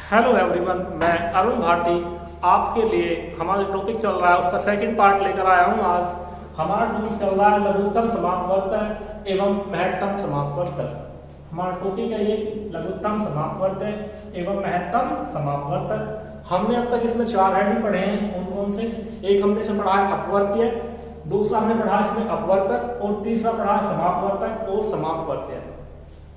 Hello everyone, मैं अरुण भाटी आपके लिए हमारा जो टॉपिक चल रहा है उसका सेकंड पार्ट लेकर आया हूँ। आज हमारा टॉपिक चल रहा है लघुत्तम समापवर्तक एवं महत्तम समापवर्तक। हमारा टॉपिक है ये लघुत्तम समापवर्तक एवं महत्तम समापवर्तक। हमने अब तक इसमें 4 हेडिंग पढ़े हैं। कौन कौन से? एक हमने इसमें पढ़ा है अपवर्त्य, दूसरा हमने पढ़ा है इसमें अपवर्तक और तीसरा पढ़ा है समापवर्तक और समापवर्त्य।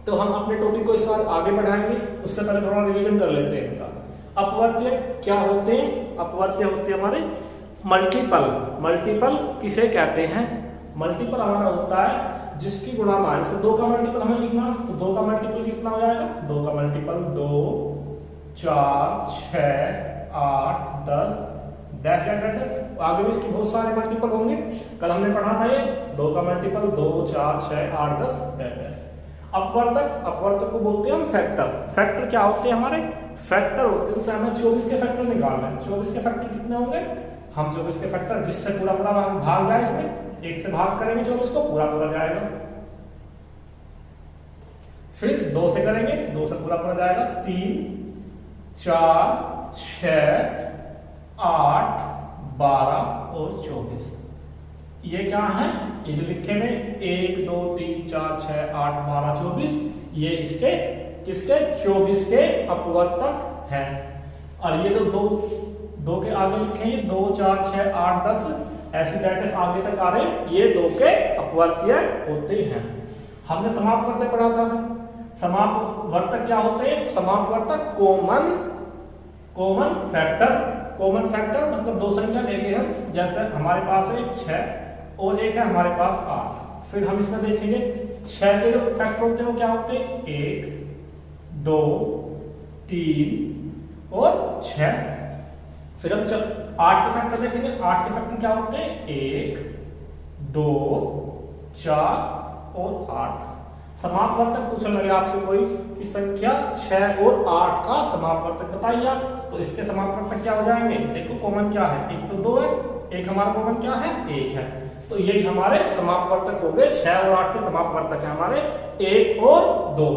तो हम अपने टॉपिक को इस बार आगे बढ़ाएंगे, उससे पहले थोड़ा रिवीजन कर लेते हैं इनका। अपवर्त्य क्या होते हैं? अपवर्त्य होते हैं हमारे मल्टीपल। मल्टीपल किसे कहते हैं? मल्टीपल हमारा होता है जिसकी गुणामान से 2 का मल्टीपल हमें लिखना, तो 2 का मल्टीपल कितना हो जाएगा? 2 का मल्टीपल 2, 4, 6, 8, 10 डैश डैश डैश। आगे भी इसके बहुत सारे मल्टीपल होंगे। कल हमने पढ़ा था ये 2 का मल्टीपल 2, 4, 6, 8, 10 डैश डैश। अपवर्तक, अपवर्तक को बोलते हैं हम फैक्टर। फैक्टर क्या होते हैं हमारे? फैक्टर होते हैं जैसे हमें 24 के फैक्टर निकालना है। 24 के फैक्टर कितने होंगे? हम 24 के फैक्टर जिससे पूरा पूरा भाग जाए, इसमें 1 से भाग करेंगे 24 को, पूरा पूरा जाएगा। फिर 2 से करेंगे, 2 से पूरा पूरा जाएगा। 3, 4, 6, 8, 12 और 24। ये क्या है? ये जो लिखे हुए 1, 2, 3, 4, 6, 8, 12, 24, ये इसके किसके? 24 के अपवर्तक हैं। और ये जो दो के आगे लिखे हैं 2, 4, 6, 8, 10 ऐसे डायरेक्ट आगे तक आ रहे हैं, ये 2 के अपवर्त्य होते हैं। हमने समापवर्तक पढ़ा था। समापवर्तक क्या होते हैं? समापवर्तक कॉमन फैक्टर। कॉमन फैक्टर मतलब 2 संख्या लेंगे हम, जैसे हमारे पास है 6 और एक है हमारे पास 8। फिर हम इसमें देखेंगे 6 के जो फैक्टर होते हैं वो क्या होते हैं? 1, 2, 3 और 6। फिर हम 8 के फैक्टर देखेंगे। 8 के फैक्टर क्या होते हैं? 1, 2, 4 और 8। समापवर्तक पूछने लगे आपसे कोई कि संख्या 6 और 8 का समापवर्तक बताइए आप, तो इसके समापवर्तक क्या हो जाएंगे? देखो कॉमन क्या है? एक तो 2 है, एक हमारा कॉमन क्या है? 1 है। तो ये हमारे समापवर्तक हो गए। 6 और 8 के समापवर्तक है हमारे 1 और 2।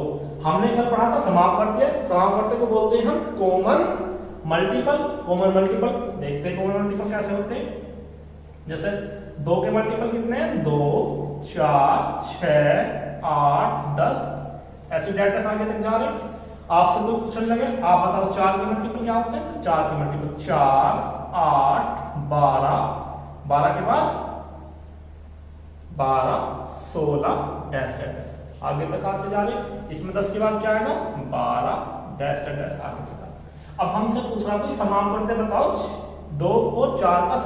हमने कल पढ़ा था समापवर्त्य। समापवर्तक को बोलते हैं हम कॉमन मल्टीपल। कॉमन मल्टीपल देखते हैं कॉमन मल्टीपल कैसे होते हैं। जैसे 2 के मल्टीपल कितने हैं? 2, 4, 6, 8, 10 ऐसे डायरेक्ट आगे तक जा रहे हैं। आपसे तो पूछने लगे, आप बताओ 4 के मल्टीपल क्या होते हैं? 4 के मल्टीपल 4, 8, 12, 12 के बाद 12, 16 डैश डैश आगे तक आते जा रहे। इसमें 10 के बाद क्या आएगा? 12 डैश डैश आगे तक। अब हमसे पूछ रहा कोई समापवर्त्य बताओ 2 और 4 का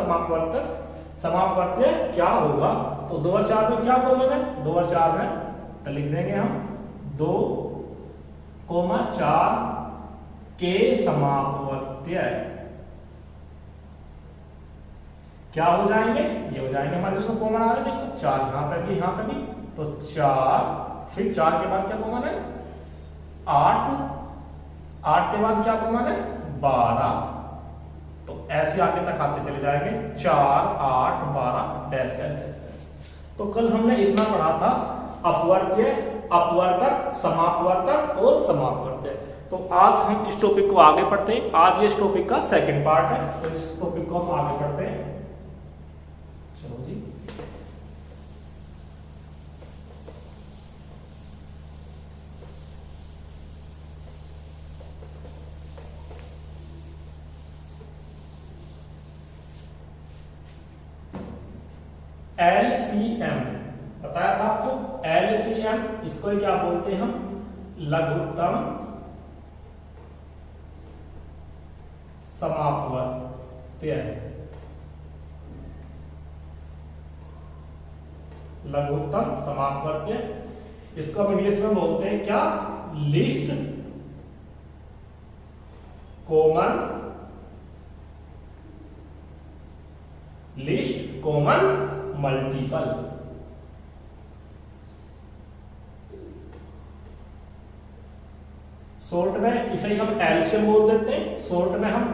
समापवर्त्य क्या होगा? तो 2 और 4 में क्या बोल रहे हैं? 2 और 4 में तो लिख देंगे हम 2, 4 के समापवर्त्य क्या हो जाएंगे? ये हो जाएंगे हमारे उसमें कॉमन आ रहे हैं। देखो 4 यहाँ पे भी, यहाँ पे भी, तो 4। फिर 4 के बाद क्या कॉमन है? 8। 8 के बाद क्या कॉमन है? 12। तो ऐसे आगे तक आते चले जाएंगे 4, 8, 12 डैश डैश डैश। तो कल हमने इतना पढ़ा था अपवर्त्य, अपवर्तक, समापवर्तक और समापवर्त्य। तो आज हम इस टॉपिक को आगे पढ़ते हैं। आज ये इस टॉपिक का सेकंड पार्ट है, तो इस टॉपिक को हम आगे पढ़ते हैं। चलो जी। LCM बताया था आपको। LCM इसको क्या बोलते हैं हम? लघुत्तम समापवर्त्य। लघुत्तम समापवर्त्य इसको हम इंग्लिश में बोलते हैं क्या? Least common multiple. शॉर्ट में इसे हम एलसीएम बोल देते हैं। शॉर्ट में हम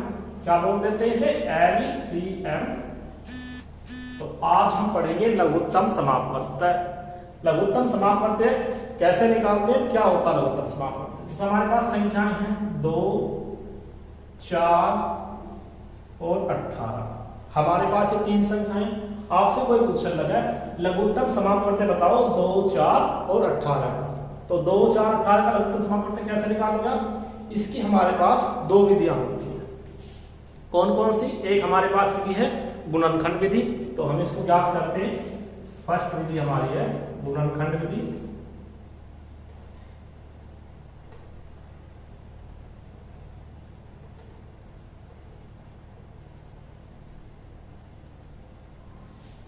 क्या बोल देते हैं? इसे एलसीएम। तो आज हम पढ़ेंगे लघुत्तम समापवर्त्य। लघुत्तम समापवर्त्य कैसे निकालते हैं? क्या होता है लघुत्तम समापवर्त्य? जैसे हमारे पास संख्याएं हैं 2, 4 और 18। हमारे पास ये 3 संख्याएं। आपसे कोई पूछने लगा लघुत्तम समापवर्त्य बताओ 2, 4 और 18। तो 2, 4, 18 का लघुत्तम समापवर्त्य कैसे निकालोगे? इसकी हमारे पास 2 विधियां होती हैं। कौन कौन सी? एक हमारे पास विधि है गुणनखंड विधि, तो हम इसको ज्ञात करते हैं। फर्स्ट विधि हमारी है गुणनखंड विधि।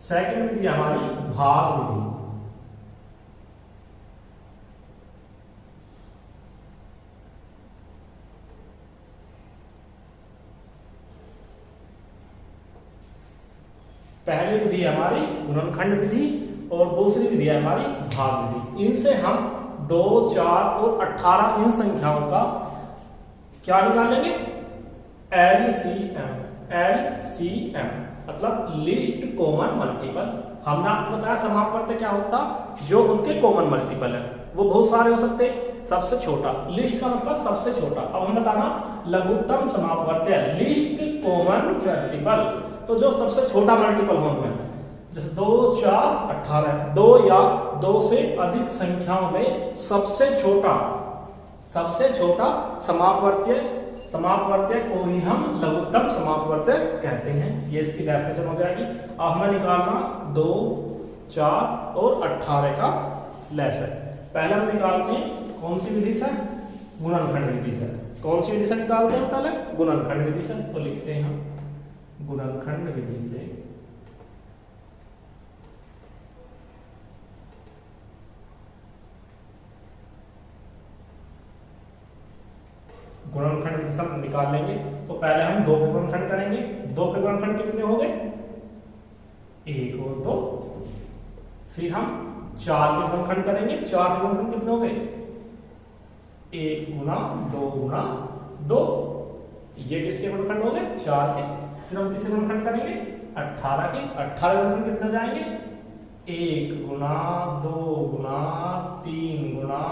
सेकंड विधि हमारी भाग विधि। पहली विधि है हमारी गुणनखंड विधि और दूसरी विधि है हमारी भाग विधि। इनसे हम 2, 4 और 18 इन संख्याओं का क्या निकालेंगे? LCM। LCM मतलब लिस्ट कॉमन मल्टीपल। हमने आपको बताया समापवर्त्य क्या होता, जो उनके कॉमन मल्टीपल है। वो बहुत सारे हो सकते हैं, सबसे छोटा। लिस्ट का मतलब सबसे छोटा। अब हम बताना लघुत्तम समापवर्त्य लिस्ट कॉमन मल्टीपल, तो जो सबसे छोटा मल्टीपल हो उनमें, जैसे 2, 4, 18, 2 या 2 से अधिक संख्याओं में सबसे छोटा समापवर्त्य को ही हम लघुत्तम समापवर्त्य कहते हैं। ये इसकी डेफिनेशन हो जाएगी। अब हमें निकालना 2, 4 और 18 का लैसर। पहले हम निकालते हैं कौन सी विधि से? गुणनखंड विधि से। कौन सी विधि से निकालते हैं? पहले गुणनखंड विधि से। तो लिखते हैं हम गुणनखंड विधि से गुणनखंड विधि से हम निकाल लेंगे। तो पहले हम 2 के गुणनखंड करेंगे। 2 के गुणनखंड कितने हो गए? 1 और 2। फिर हम 4 के गुणनखंड करेंगे। 4 के गुणनखंड कितने हो गए? 1 गुना 2 गुना 2। ये किसके गुणनखंड हो गए? 4 के। फिर हम किसके गुणनखंड करेंगे? 18 के। 18 गुणनखंड कितने जाएंगे? 1 गुना 2 गुना 3 गुना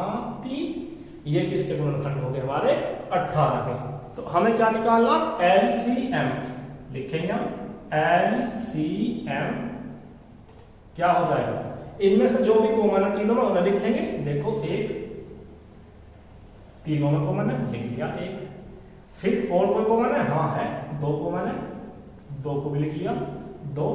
3। ये किसके गुणनखंड हो गए? हमारे 18 के। तो हमें क्या निकालना? LCM लिखेंगे हम। LCM क्या हो जाएगा? इनमें से जो भी कॉमन है तीनों में उन्हें लिखेंगे। देखो 1 तीनों में कॉमन है, लिख लिया 1। फिर और कोई कॉमन है? हाँ है, 2 कॉमन है, 2 को भी लिख लिया 2।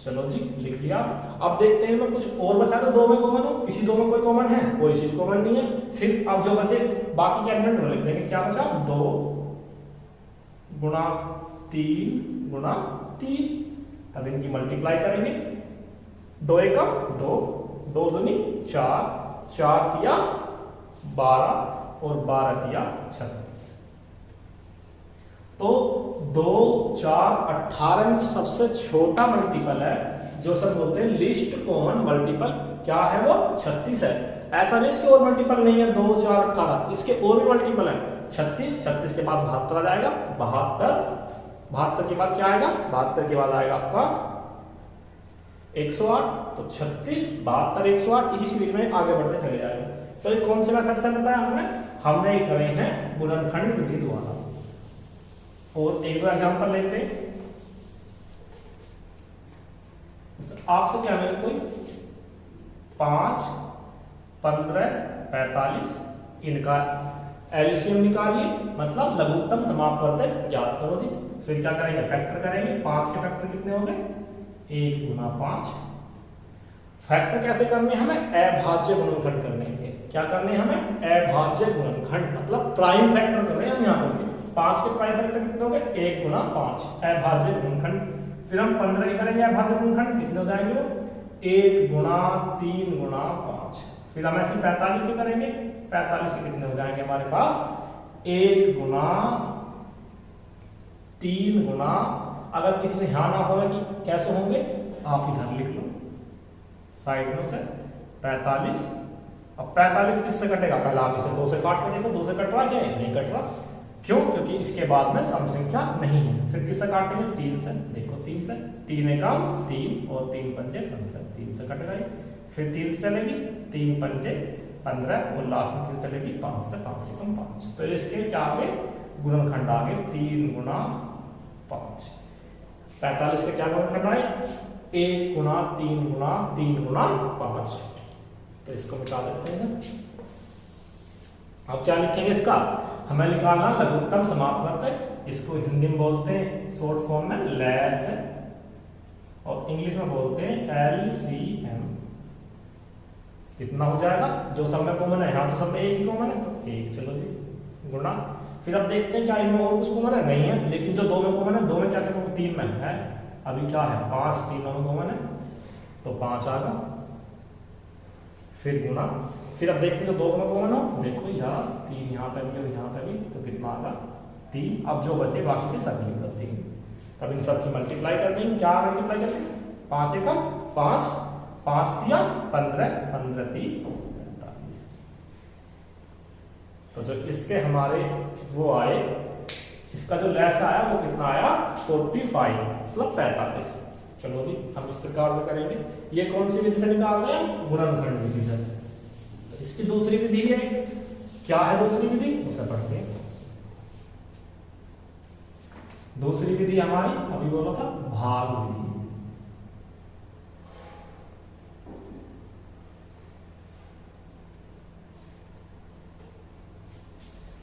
चलो जी लिख लिया। अब देखते हैं मैं कुछ और बचा दो 2 में कॉमन हो। किसी 2 में कोई कॉमन है? कोई चीज कॉमन नहीं है। सिर्फ अब जो बचे बाकी के एलिमेंट में लिख देंगे। क्या बचा? 2 गुना 3 गुना 3। तब इनकी मल्टीप्लाई करेंगे। 2 1 2, 2 दूनी 4, 4 तिया 12 और 12 तिया 36। तो 2, 4, 18 में जो सबसे छोटा मल्टीपल है, जो सब बोलते हैं लिस्ट कॉमन मल्टीपल, क्या है वो? 36 है। ऐसा नहीं इसके और मल्टीपल नहीं है 2, 4, 18, इसके और भी मल्टीपल है 36। 36 के बाद 72 आ जाएगा। 72 के बाद क्या आएगा? 72 के बाद आएगा आपका 108। तो 36, 72, 108 इसी सीरीज में आगे बढ़ते चले जाएंगे। तो ये कौन से मेथड से बताया हमने करे हैं गुणनखंड विधि द्वारा। और एक बार एग्जांपल लेते हैं। आपसे क्या मिले? कोई 5, 15, 45 इनका एलसीएम निकालिए, मतलब लघुत्तम समापवर्त्य ज्ञात करो जी। फिर क्या करेंगे? फैक्टर करेंगे। 5 के फैक्टर कितने होंगे? 1 गुना 5। फैक्टर कैसे करने हैं? हमें अभाज्य गुणनखंड करने हैं। क्या करने हैं हमें? अभाज्य गुणनखंड, मतलब प्राइम फैक्टर कर रहे हैं हम यहाँ पर। 5 के प्राइम फैक्टर कितने हो गए? 1 गुना 5 अभाज्य गुणनखंड। फिर हम 15 के करेंगे अभाज्य गुणनखंड। कितने हो जाएंगे वो? 1 गुना 3 गुना 5। फिर हम ऐसे 45 के करेंगे। 45 के कितने हो जाएंगे हमारे पास? 1 गुना 3 गुना, अगर किसी से ध्यान ना होगा कि कैसे होंगे, आप इधर लिख लो साइड में से 45। अब 45 किससे कटेगा? पहले आप इसे 2 से काट के देखो, 2 से कट रहा क्या? नहीं कट रहा। क्यों? क्योंकि इसके बाद में सम संख्या नहीं है। फिर किससे काटेंगे? 3 से। देखो 3 से, 3 एकम 3 और 3 पंजे 15, 3 से कट गई। फिर 3 से चलेगी, 3 पंजे 15 और लास्ट में किस चलेगी? 5 से, 5 एकम 5। तो इसके क्या आ गए? गुणनखंड आ गए 3 गुना 5। 45 का क्या गुणनखंड आए 1 गुना 3 गुना 3 गुना 5। तो इसको मिटा देते हैं। अब क्या लिखेंगे इसका, हमें निकालना लघुत्तम समापवर्तक। इसको हिंदी में बोलते हैं शॉर्ट फॉर्म में लैस है, और इंग्लिश में बोलते हैं LCM। कितना हो जाएगा, जो सब में कॉमन है, यहाँ तो सब में एक ही कॉमन है तो 1, चलो जी गुणा। फिर अब देखते हैं क्या इनमें और कुछ कॉमन है, नहीं है, लेकिन जो 2 में कॉमन है, 2 में क्या क्या 3 में है, अभी क्या है 5, तीनों में कॉमन है तो 5 आ गया। फिर गुणा, फिर अब देखते हैं जो 2 में कॉमन हो, देखो यार 3 यहाँ पे भी और यहाँ पे भी, तो कितना आएगा 3। अब जो बचे बाकी के सब लिख दो 3। अब इन सब की मल्टीप्लाई कर देंगे, क्या मल्टीप्लाई कर देंगे 5 एकम 5, 5 दिया 15, 15 3 45। तो जो इसके हमारे वो आए, इसका जो लेस आया वो कितना आया 45, मतलब 45। चलो जी हम इस प्रकार से करेंगे। ये कौन सी विधि से निकाल रहे हैं, गुणनखंड विधि से। तो इसकी दूसरी विधि है, क्या है दूसरी विधि, उसे पढ़ते हैं। दूसरी विधि हमारी अभी बोला था भाग विधि।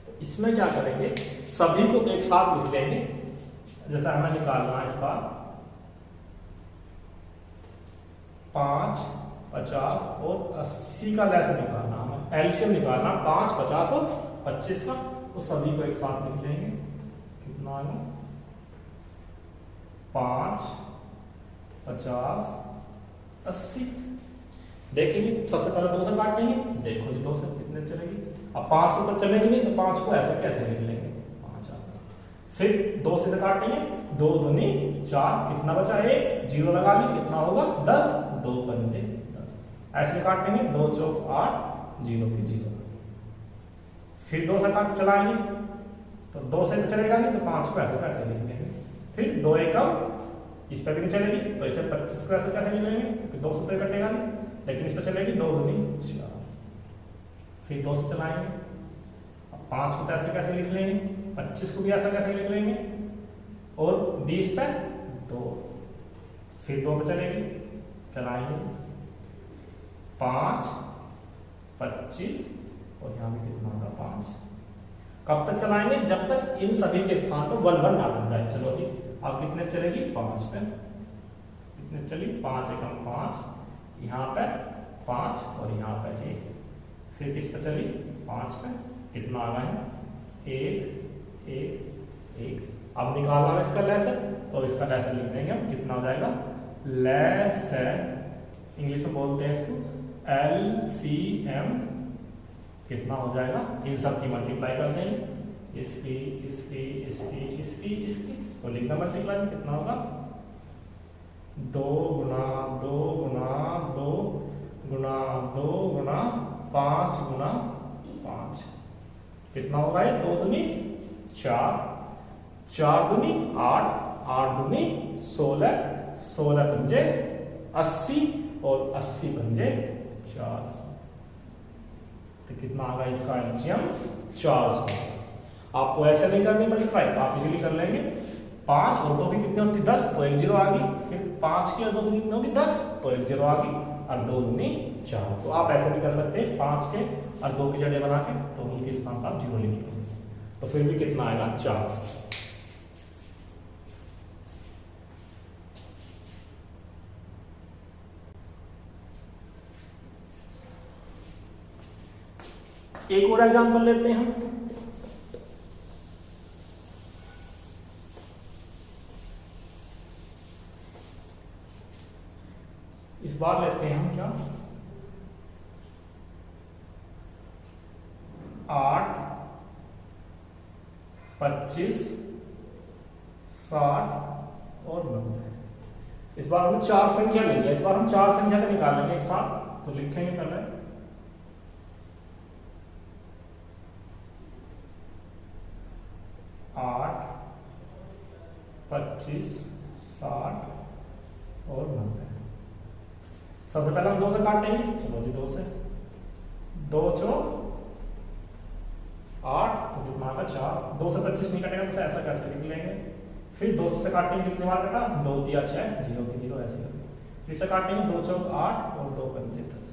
तो इसमें क्या करेंगे, सभी को एक साथ लिख लेंगे। जैसा हमें निकालना है इसका 5, 50 और 80 का लैस निकालना, हमें एलसीएम निकालना 5, 50 और 25 का, तो सभी को एक साथ लिख लेंगे। कितना आएगा 5, 50, 80। देखेंगे सबसे पहले 2 से काट लेंगे, देखो जी 2 से कितने चलेगी। अब 5 ऊपर चलेगी नहीं तो 5 को ऐसे कैसे लिख लेंगे 5 आता। फिर 2 से काटेंगे, 2 दूनी 4, कितना बचा 1, 0 लगा ली, कितना होगा 10, 2 पंजे 10। ऐसे काट लेंगे, 2 चौक 8, 0 की 0। फिर 2 से काट चलाएंगे तो 2 से तो चलेगा नहीं तो 5 को ऐसे कैसे लिख लेंगे। फिर 2 एकम इस पर भी नहीं चलेगी तो इसे 25 को ऐसे कैसे लिख लेंगे, क्योंकि 2 से तो कटेगा नहीं, लेकिन इस पर चलेगी 2 दूनी 4। फिर 2 से चलाएंगे, अब 5 को तो ऐसे कैसे लिख लेंगे, 25 को भी ऐसा कैसे लिख लेंगे, और 20 पे 2। फिर 2 पे चलेगी, चलाएंगे 5, 25 और यहाँ भी कितना होगा 5। कब तक चलाएंगे, जब तक इन सभी के स्थान पर 1 1 ना बन जाए। चलो जी अब कितने चलेगी 5 पे, कितने चली 5 एकम 5, यहाँ पे 5 और यहाँ पे 1। फिर किस पे चली 5 पे, कितना आ गया 1 1 1। अब निकालना है इसका लैस, तो इसका लैस लिख देंगे हम, कितना हो जाएगा लैस है, इंग्लिश में बोलते हैं इसको LCM। कितना हो जाएगा, इन सब की मल्टीप्लाई कर देंगे, इसकी इसकी इसकी इसकी इसकी, तो लिखना मल्टीप्लाई में कितना होगा 2 गुना 2 गुना 2 गुना 2 गुना 5 गुना 5। कितना होगा ये 2 दूनी 4, 4 दूनी 8, 8 दूनी 16, 16 पंजे 80 और 80 पंजे 400। तो कितना आ गया इसका एलसीएम 400। आपको ऐसे नहीं करनी मल्टीप्लाई, आप इजीली कर लेंगे। 5 और 2 की कितनी होती 10, तो 1 0 आ गई। फिर 5 की और 2 की कितनी होगी 10, तो 1 0 आ गई, और 2 दूनी 4। तो आप ऐसे भी कर सकते हैं, 5 के और 2 की जड़ें बना के, तो उनके स्थान पर आप 0 लिख लो, तो फिर भी कितना आएगा 400। एक और एग्जांपल लेते हैं हम। इस बार लेते हैं हम क्या 8, 25, 60 और 90। इस बार हम 4 संख्या लेंगे, इस बार हम 4 संख्या का निकालेंगे एक साथ, तो लिखेंगे पहले 8, 25, 60 और 90। सबसे पहले हम 2 से काटेंगे, चलो जी 2 से, 2 चौक 8 तो कितना आएगा 4, 2 से 25 नहीं कटेगा तो ऐसा कैसे लिख लेंगे। फिर 2 से काटेंगे कितने बार कटा, 2 तिया 6, 0 की 0 ऐसे करेंगे। फिर से काटेंगे 2 चौक 8 और 2 पंजे 10।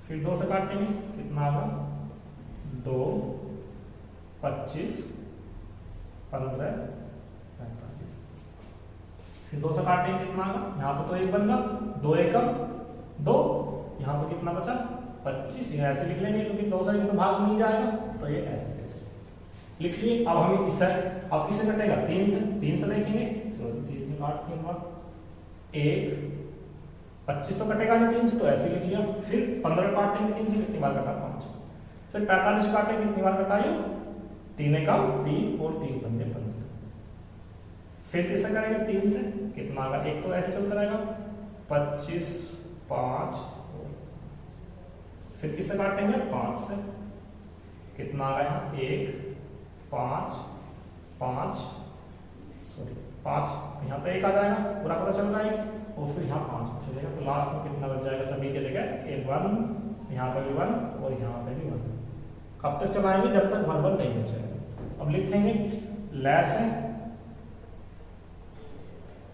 फिर 2 से काटेंगे कितना आएगा 2 25 15 45। फिर 2 से काटेंगे कितना आएगा, यहाँ पे तो 1 बन गया, 2 एकम 2, यहाँ पे कितना बचा 25। ये ऐसे लिख लेंगे क्योंकि 2 से इनका भाग नहीं जाएगा तो ये ऐसे कैसे लिख लिए। अब हमें किससे, अब किससे कटेगा 3 से, 3 से देखेंगे, चलो 3 से काटते हैं 1 25 तो कटेगा नहीं 3 से, तो ऐसे लिख लिया। फिर 15 काटेंगे 3 से, कितनी बार कटा 5। फिर 45 काटेंगे कितनी बार कटाइए 3 एकम 3 और 3 पंजे 15। फिर किससे करेंगे 3 से, कितना आएगा, एक तो ऐसे चलता रहेगा 25 5। फिर किससे काटेंगे 5 से, कितना आ गया 1 5 5 सॉरी 5, यहाँ पे 1 आ जाएगा, पूरा पूरा चल रहा है। और फिर यहाँ 5 में चलेगा तो लास्ट में कितना बच जाएगा सभी के जगह 1, यहाँ पे भी 1 और यहाँ पे भी 1। कब तक चलाएंगे, जब तक 1 1 नहीं बचेगा। अब लिखेंगे लेस है,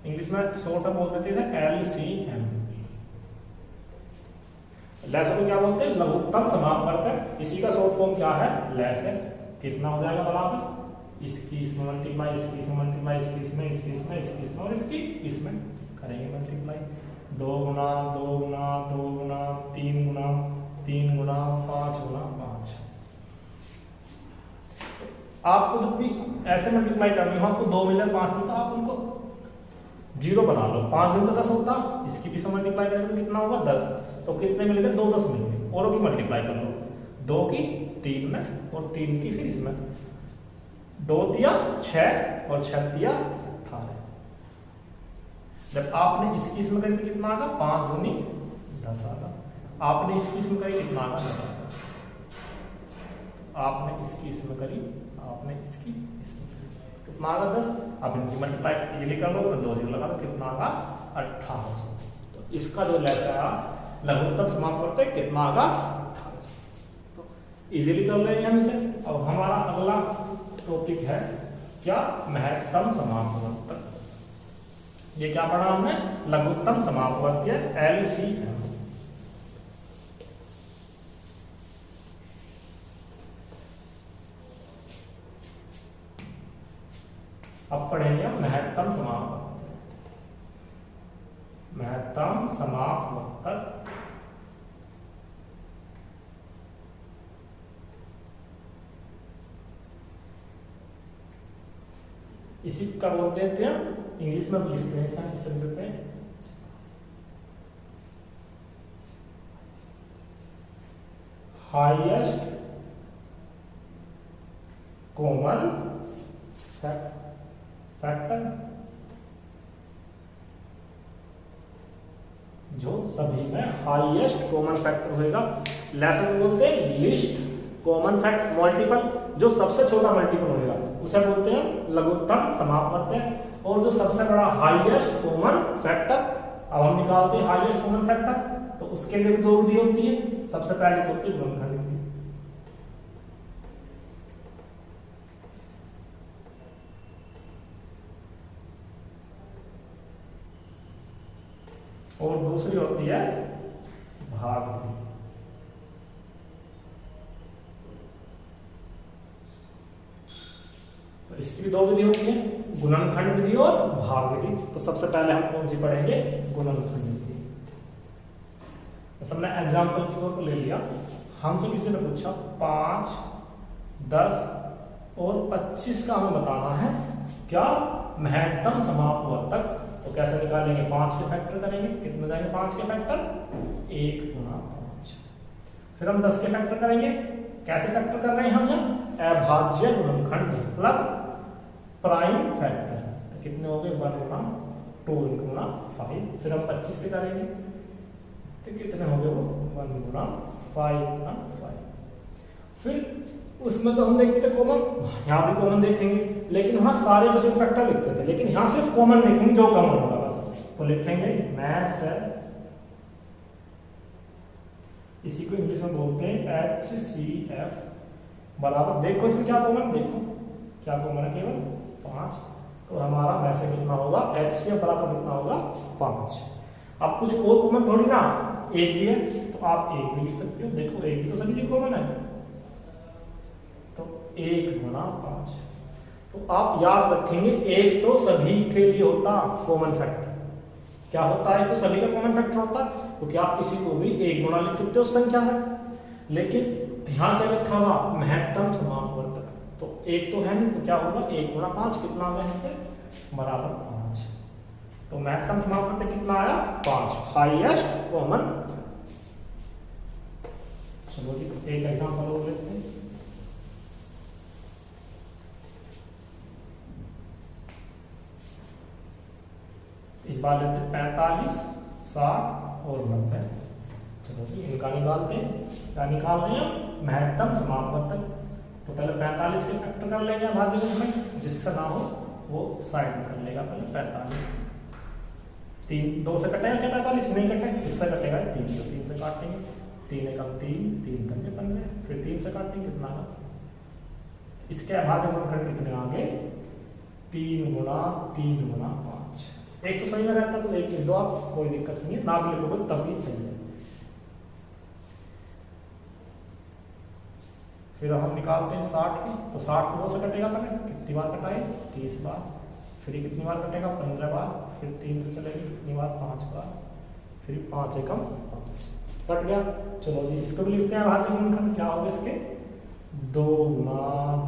इंग्लिश में शॉर्ट बोल देते थे LCM। लेस को क्या बोलते हैं, लघुत्तम समापवर्तक। इसी का शॉर्ट फॉर्म क्या है, लेस है। कितना हो जाएगा बराबर, इसकी इसमें मल्टीप्लाई, इसकी इसमें मल्टीप्लाई, इसकी इसमें, इसकी इसमें, इसकी इसमें और इसकी इसमें करेंगे मल्टीप्लाई। 2 गुना 2 गुना 2 गुना 3 गुना 3 गुना 5 गुना 5। आपको जब भी ऐसे मल्टीप्लाई करनी हो, आपको 2 मिले 5 मिलता, आप उनको 0 बना लो। 5 दिन तो 10 होता, इसकी भी से मल्टीप्लाई करेंगे तो कितना होगा 10। तो कितने मिलेंगे 2 10 मिलेंगे, औरों की मल्टीप्लाई कर लो, 2 की 3 में और 3 की फिर इसमें, 2 तिया 6 और 6 तिया 18। जब आपने इसकी इसमें करी तो कितना आएगा 5 दूनी 10 आएगा। आपने इसकी इसमें करी कितना आएगा 10 आएगा। आपने इसकी इसमें करी, आपने इसकी इसमें करी, कितना आएगा 10। अब इनकी मल्टीप्लाई इजीली कर लो तो 2 0 लगा दो, कितना आएगा 1800। तो इसका जो लेस है लघुत्तम समापवर्तक कितना आएगा 1800। तो इजीली कर लेंगे हम इसे। अब हमारा अगला टॉपिक है क्या, महत्तम समापवर्तक। ये क्या पढ़ा हमने, लघुत्तम समापवर्तक LCM। अब पढ़ेंगे महत्तम समापवर्तक। महत्तम समापवर्तक इसी का बोलते हैं, इंग्लिश में लिखते हैं इसे लिखते हैं हाईएस्ट कॉमन फैक्टर, जो सभी में हाईएस्ट कॉमन फैक्टर होगा। लेसन बोलते हैं लिस्ट कॉमन फैक्ट मल्टीपल, जो सबसे छोटा मल्टीपल होगा उसे बोलते हैं लघुत्तम समापवर्तक। और जो सबसे बड़ा हाईएस्ट कॉमन फैक्टर, अब हम निकालते हैं हाईएस्ट कॉमन फैक्टर, तो उसके लिए भी 2 विधि होती है। सबसे पहले तो होती है गुणनखंड विधि, और दूसरी होती है भाग विधि। तो इसकी भी 2 विधि होती है, गुणनखंड विधि और भाग विधि। तो सबसे पहले हम कौन सी पढ़ेंगे, गुणनखंड विधि। हमने एग्जाम्पल की तौर पर ले लिया, हमसे किसी ने पूछा 5 10 और 25 का हमें बताना है क्या महत्तम समापवर्तक। तो कैसे निकालेंगे, 5 के फैक्टर करेंगे, कितने जाएंगे 5 के फैक्टर 1 गुना 5। फिर हम 10 के फैक्टर करेंगे, कैसे फैक्टर कर रहे हैं हम यहाँ, अभाज्य गुणनखंड मतलब प्राइम फैक्टर। तो कितने हो गए 1 गुना 2 गुना 5। फिर हम 25 के करेंगे तो कितने हो गए वो 1 गुना 5 गुना 5। फिर उसमें तो हम देखते थे कॉमन, यहाँ भी कॉमन देखेंगे, लेकिन वहाँ सारे बचे फैक्टर लिखते थे, लेकिन यहाँ सिर्फ कॉमन देखेंगे जो कॉमन होगा बस। तो लिखेंगे मैथ्स है, इसी को इंग्लिश में बोलते हैं HCF बराबर, देखो इसमें क्या कॉमन, देखो क्या कॉमन है, केवल 5। तो हमारा वैसे कितना होगा, HCF बराबर कितना होगा 5। अब कुछ और कॉमन थोड़ी ना, एक भी है तो आप एक भी लिख सकते हो, देखो एक भी तो सभी लिए कॉमन है, तो 1 गुणा 5। तो आप याद रखेंगे एक तो सभी के लिए होता कॉमन फैक्टर, क्या होता है, तो सभी का कॉमन फैक्टर होता है, क्योंकि आप किसी को भी 1 गुणा लिख सकते हो संख्या है, लेकिन यहाँ क्या लिखा हुआ, महत्तम समापवर्तक, तो एक तो है नहीं, तो क्या होगा 1 गुणा 5 कितना होगा इससे बराबर 5। तो महत्तम समापवर्तक कितना आया 5, हाईएस्ट कॉमन। चलो जी एक एग्जांपल और लेते हैं। इस बार लेते हैं 45, 60 और 90। चलो जी इनका निकालते हैं, क्या निकाल रहे हैं, महत्तम समापवर्तक। तो पहले 45 के फैक्टर कर लेंगे भाज्य में, जिससे ना हो वो साइड में कर लेगा। पहले 45, 3 2 से कटेगा क्या, 45 नहीं कटेगा, इससे कटेगा 3 से, 3 से काटेंगे, 3 एकम 3, 3 पंजे 15, फिर 3 से काटेंगे कितना का, इसके भाज्य गुणनखंड कितने आगे 3 गुणा 3 गुणा 5। एक तो सही में रहता तो एक लिख दो आप, कोई दिक्कत नहीं है, ना भी लिखोगे तब भी सही है। फिर हम निकालते हैं 60 की, तो 60 को 2 से कटेगा, पहले कितनी बार कटाए 30 बार, फिर कितनी बार कटेगा 15 बार, फिर 3 से चलेगी कितनी बार 5 बार, फिर 5 एकम 5 कट गया। चलो जी इसको भी लिखते हैं भाज्य गुणनखंड, क्या होगा इसके 2 गुणा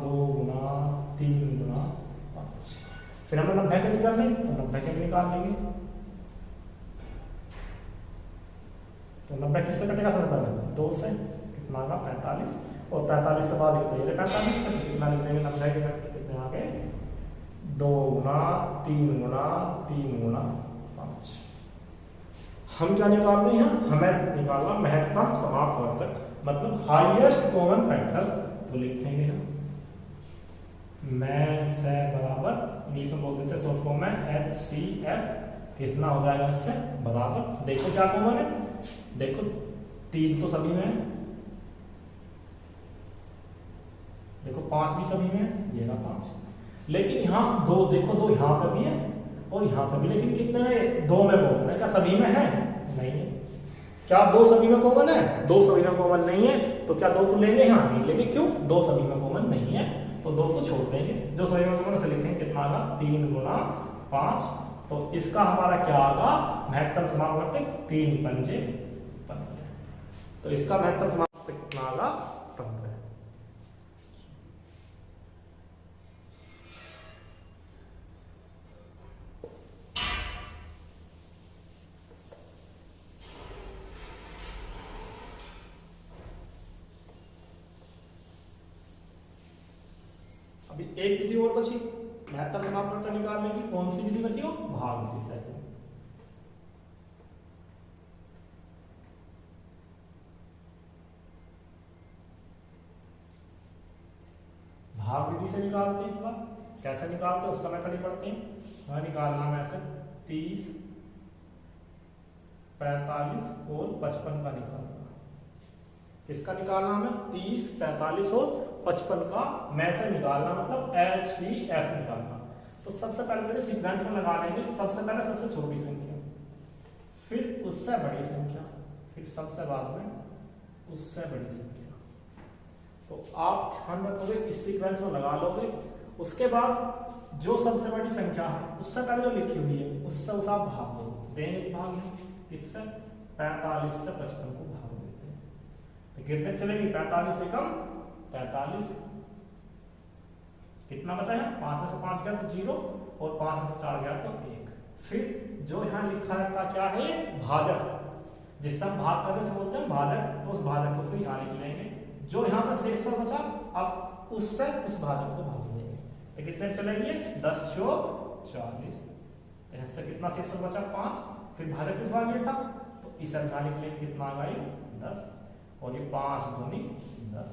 2 गुणा 3 गुणा 5। फिर हमें 90 के निकाल लेंगे, तो 90 के निकाल लेंगे, तो 90 किससे कटेगा सर 2 से, कितना होगा 45, और 45 से बाद लिखते हैं 45 का कितना लिख देंगे 90 के फैक्टर कितने आ गए 2 गुणा 3 गुणा 3 गुणा 5। हम क्या निकाल रहे हैं, हमें निकालना महत्तम समापवर्तक, मतलब हाईएस्ट कॉमन फैक्टर। तो लिखेंगे हम मैं से बराबर, इंग्लिश में बोल देते हैं शॉर्ट फॉर्म में HCF, कितना हो जाएगा इससे बराबर, देखो क्या कॉमन है, देखो 3 तो सभी में है, देखो 5 भी सभी में है, ये ना 5, लेकिन यहाँ 2 देखो, 2 यहाँ पे भी है और यहाँ पे भी, लेकिन कितने में 2 में कॉमन है, क्या सभी में है, नहीं है। क्या 2 सभी में कॉमन है, 2 सभी में कॉमन नहीं है, तो क्या 2 को लेंगे, यहाँ नहीं लेंगे, क्यों 2 सभी में कॉमन नहीं है, तो 2 को छोड़ देंगे, जो सभी में कॉमन से लिखेंगे कितना आगा 3 गुणा 5। तो इसका हमारा क्या आगा महत्तम समापवर्तक 3 पंजे 15, तो इसका महत्तम समापवर्तक कितना आगा 15। अभी एक विधि और बची महत्तम समापवर्तक निकालने की, कौन सी विधि बची हो, भाग विधि से। भाग विधि से निकालते हैं इस बार, कैसे निकालते हैं उसका मेथड ही पढ़ते हैं। वह निकालना है ऐसे 30, 45 और 55 का निकालना, इसका निकालना हमें 30, 45 और 55 का में से निकालना, मतलब HCF निकालना। तो सबसे पहले मेरे सीक्वेंस में लगा लेंगे, सबसे पहले सबसे छोटी संख्या, फिर उससे बड़ी संख्या, फिर सबसे बाद में उससे बड़ी संख्या। तो आप ध्यान रखोगे इस सीक्वेंस में लगा लोगे, उसके बाद जो सबसे बड़ी संख्या है उससे पहले जो लिखी हुई है उससे उसे आप भाग दो, देंगे भाग इससे 45 से 55 को भाग देते हैं, तो कितने चलेगी 45 एकम 45, कितना बचा है 5 में से 5 गया तो 0 और 5 में से 4 गया तो 1। फिर जो यहाँ लिखा रहता क्या है भाजक, जिससे हम भाग करने से बोलते हैं भाजक, तो उस भाजक को फिर यहाँ लिख लेंगे, जो यहाँ पर शेषफल बचा अब उससे उस भाजक को भाग देंगे, तो कितने चलेंगे 10 चौक 40, इससे कितना शेषफल बचा 5, फिर भाजक इस बार ये था तो इसे यहाँ लिख लेंगे कितना आ गया 10, और ये 5 दूनी 10,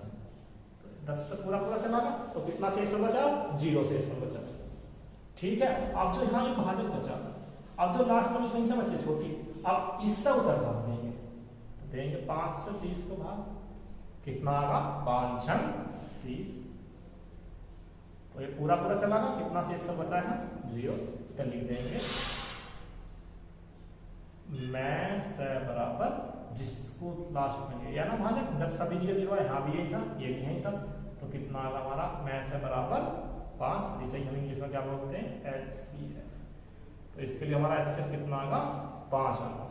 10 से पूरा पूरा चला गया, तो कितना शेषफल बचा 0 शेषफल बचा। ठीक है, अब जो यहाँ ये भाजक बचा, अब जो लास्ट वाली संख्या बची छोटी, अब इससे उसे भाग देंगे, तो देंगे 5 से 30 को भाग, कितना आगा 5 छंग 30। तो ये पूरा पूरा चला ना, कितना शेषफल बचा है 0। तो लिख देंगे मैं से बराबर जिसको लास्ट में या ना भाजक, जब सभी जगह 0 है, यहाँ भी यही था, ये भी यही था, तो कितना आगा हमारा मैं से बराबर 5, जिसे हम इंग्लिश में क्या बोलते हैं HCF। तो इसके लिए हमारा HCF कितना आगा 5 आगा।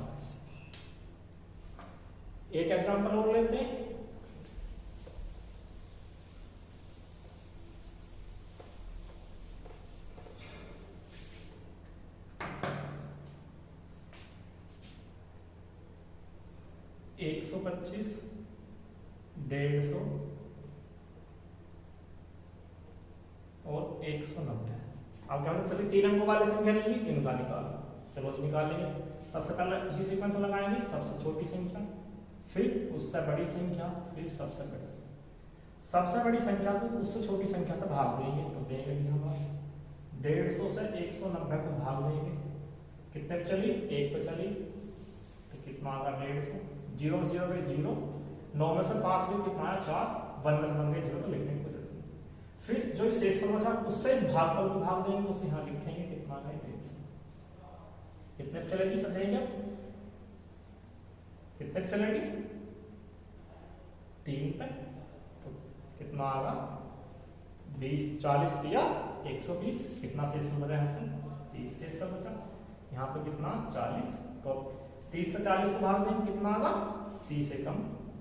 एक एग्जांपल और लेते हैं। एक 125, 150 और 190। अब क्या हम सभी 3 अंकों वाली संख्या लेंगे, इनका निकालो। चलो निकालेंगे। सबसे पहले उसी सीक्वेंस में लगाएंगे, सबसे छोटी संख्या, फिर उससे बड़ी संख्या, फिर सबसे बड़ी। सबसे बड़ी संख्या को उससे छोटी संख्या से भाग देंगे, तो देंगे कि हमारा 150 से 190 को भाग देंगे, कितने पे चली 1 पे चली, तो कितना आगा 150। 0 0 पे 0, 9 में से 5 में कितना आया 4, 1 में से बन गए 0, तो लिखने की जरूरत नहीं। फिर जो शेषफल बचा उससे इस भागफल को भाग देंगे, तो यहाँ लिखेंगे कितना आगा 150। कितने पे चलेगी सब देंगे, कितने पे चलेगी 3 पे, तो कितना आगा 20 40 दिया 120। कितना शेषफल बचा यहाँ से 30 शेषफल बचा, यहाँ पे कितना 40, तो 30 से 40 को भाग देंगे, कितना आगा 30 से कम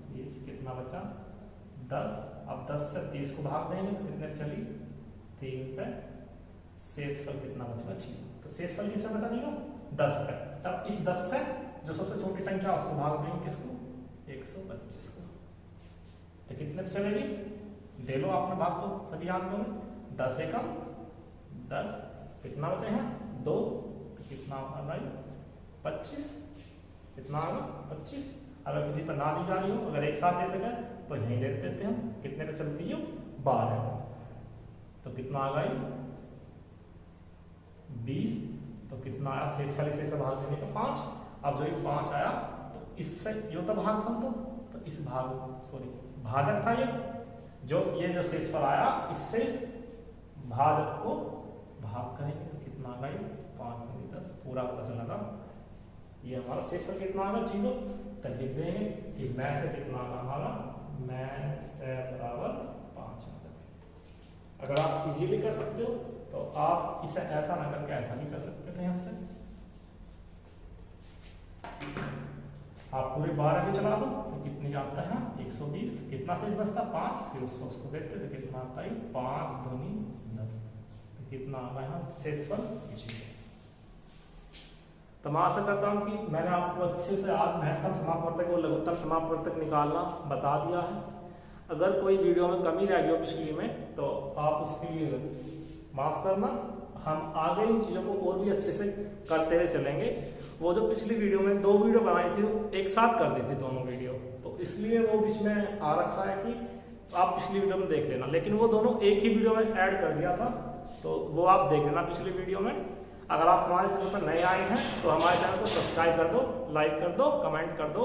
30, कितना बचा 10। अब 10 से 30 को भाग देंगे, कितने चली 3 पे, शेषफल कितना बचा 0। तो शेषफल किससे बचा 0 10 पे। तब इस 10 से जो सबसे छोटी संख्या उसको भाग देंगे, किसको 125 को, तो कितने पे चलेगी, दे लो आपने भाग तो सभी आंकों में, 10 से कम 10, कितना बचे हैं 2, तो कितना होगा भाई 25, कितना आगा 25। अगर किसी पर ना दी जा रही हो, अगर एक साथ दे सके तो यहीं दे देते हैं, कितने पे चलती है 12, तो कितना आ गई 20। तो कितना आया शेषफल से भाग देने का 5। अब जो ये 5 आया, तो इससे ये तो भागफल था, तो इस भाग भाजक था ये जो शेषफल आया, इससे इस भाजक को भाग करेंगे, तो कितना आ गई 5 10, पूरा पता चला। ये हमारा शेषफल कितना आगा 0। तो लिख देंगे कि मैं से कितना आगा हमारा, मैं से बराबर 5 आगा। अगर आप इजीली कर सकते हो तो आप इसे ऐसा ना करके ऐसा भी कर सकते थे। यहाँ से आप पूरे 12 भी चला दो, तो कितनी आता है 120। कितना शेष बचता 5, फिर उसको देखते तो कितना आता है 5 दूनी 10, तो कितना आ रहा है शेषफल 0। तो मैं आशा करता हूँ कि मैंने आपको अच्छे से आज महत्तम समापवर्तक और लघुत्तम समापवर्तक निकालना बता दिया है। अगर कोई वीडियो में कमी रह गई हो पिछली में, तो आप उसके लिए माफ़ करना। हम आगे इन चीज़ों को और भी अच्छे से करते हुए चलेंगे। वो जो पिछली वीडियो में 2 वीडियो बनाई थी, वो एक साथ कर दी थी दोनों वीडियो, तो इसलिए वो बीच में आ रखा है कि आप पिछली वीडियो में देख लेना। लेकिन वो दोनों एक ही वीडियो में ऐड कर दिया था, तो वो आप देख लेना पिछली वीडियो में। अगर आप हमारे चैनल पर नए आए हैं तो हमारे चैनल को सब्सक्राइब कर दो, लाइक कर दो, कमेंट कर दो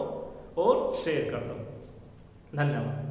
और शेयर कर दो। धन्यवाद।